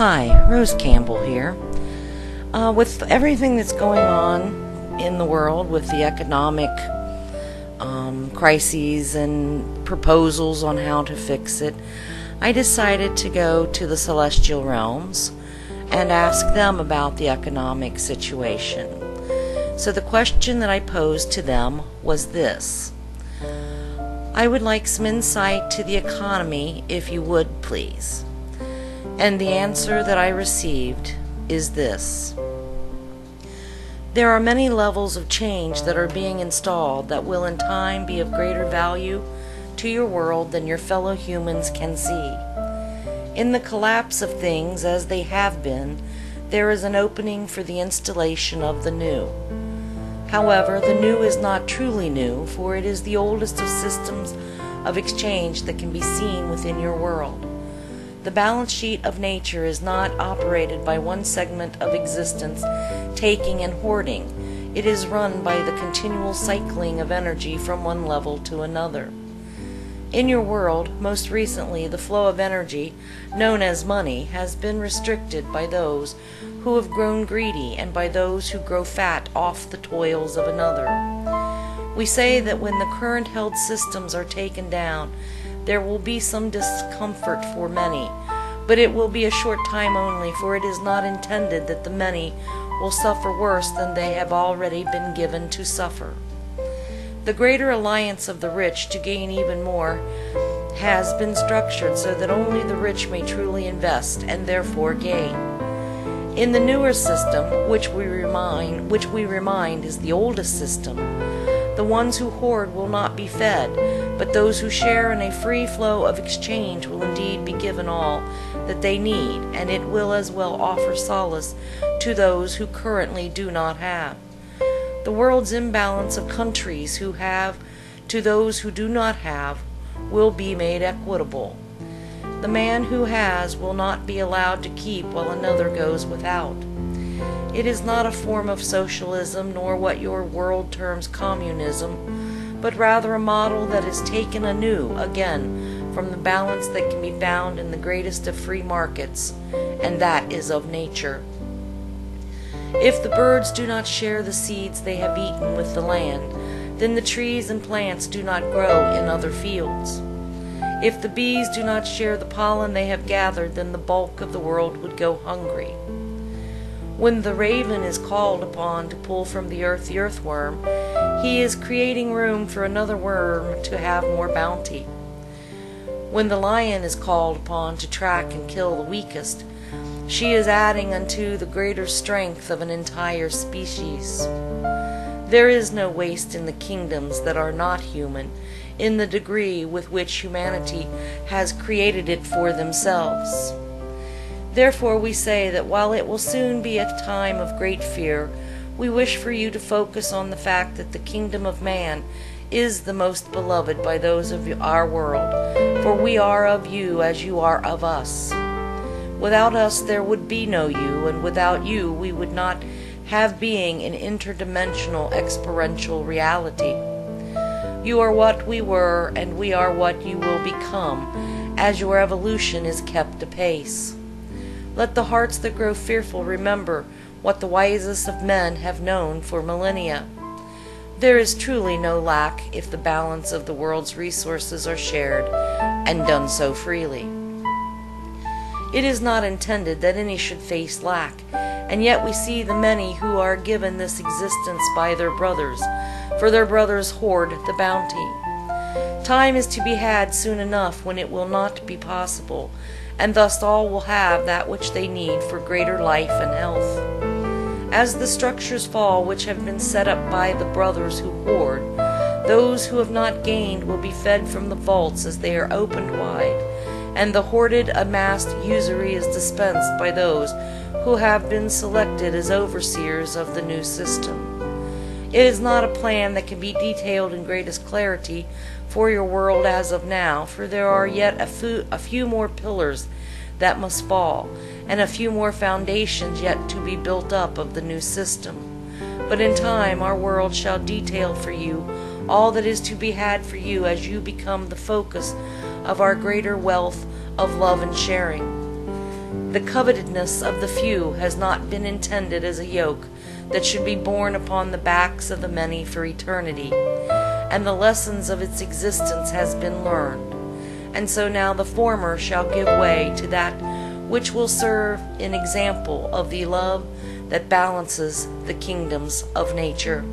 Hi, Rose Campbell here. With everything that's going on in the world, with the economic crises and proposals on how to fix it, I decided to go to the celestial realms and ask them about the economic situation. So the question that I posed to them was this: I would like some insight to the economy, if you would, please. And the answer that I received is this: there are many levels of change that are being installed that will in time be of greater value to your world than your fellow humans can see. In the collapse of things as they have been, there is an opening for the installation of the new. However, the new is not truly new, for it is the oldest of systems of exchange that can be seen within your world. The balance sheet of nature is not operated by one segment of existence taking and hoarding. It is run by the continual cycling of energy from one level to another. In your world, most recently, the flow of energy, known as money, has been restricted by those who have grown greedy and by those who grow fat off the toils of another. We say that when the current held systems are taken down, there will be some discomfort for many, but it will be a short time only, for it is not intended that the many will suffer worse than they have already been given to suffer. The greater alliance of the rich to gain even more has been structured so that only the rich may truly invest and therefore gain. In the newer system, which we remind is the oldest system, the ones who hoard will not be fed, but those who share in a free flow of exchange will indeed be given all that they need, and it will as well offer solace to those who currently do not have. The world's imbalance of countries who have to those who do not have will be made equitable. The man who has will not be allowed to keep while another goes without. It is not a form of socialism, nor what your world terms communism, but rather a model that is taken anew again from the balance that can be found in the greatest of free markets, and that is of nature. If the birds do not share the seeds they have eaten with the land, then the trees and plants do not grow in other fields. If the bees do not share the pollen they have gathered, then the bulk of the world would go hungry. When the raven is called upon to pull from the earth the earthworm, he is creating room for another worm to have more bounty. When the lion is called upon to track and kill the weakest, she is adding unto the greater strength of an entire species. There is no waste in the kingdoms that are not human, in the degree with which humanity has created it for themselves. Therefore we say that while it will soon be a time of great fear, we wish for you to focus on the fact that the kingdom of man is the most beloved by those of our world, for we are of you as you are of us. Without us there would be no you, and without you we would not have being in interdimensional experiential reality. You are what we were, and we are what you will become, as your evolution is kept apace. Let the hearts that grow fearful remember what the wisest of men have known for millennia. There is truly no lack if the balance of the world's resources are shared, and done so freely. It is not intended that any should face lack, and yet we see the many who are given this existence by their brothers, for their brothers hoard the bounty. Time is to be had soon enough when it will not be possible, and thus all will have that which they need for greater life and health. As the structures fall which have been set up by the brothers who hoard, those who have not gained will be fed from the vaults as they are opened wide, and the hoarded amassed usury is dispensed by those who have been selected as overseers of the new system. It is not a plan that can be detailed in greatest clarity for your world as of now, for there are yet a few more pillars that must fall, and a few more foundations yet to be built up of the new system. But in time our world shall detail for you all that is to be had for you as you become the focus of our greater wealth of love and sharing. The covetousness of the few has not been intended as a yoke that should be borne upon the backs of the many for eternity, and the lessons of its existence has been learned, and so now the former shall give way to that which will serve in example of the love that balances the kingdoms of nature.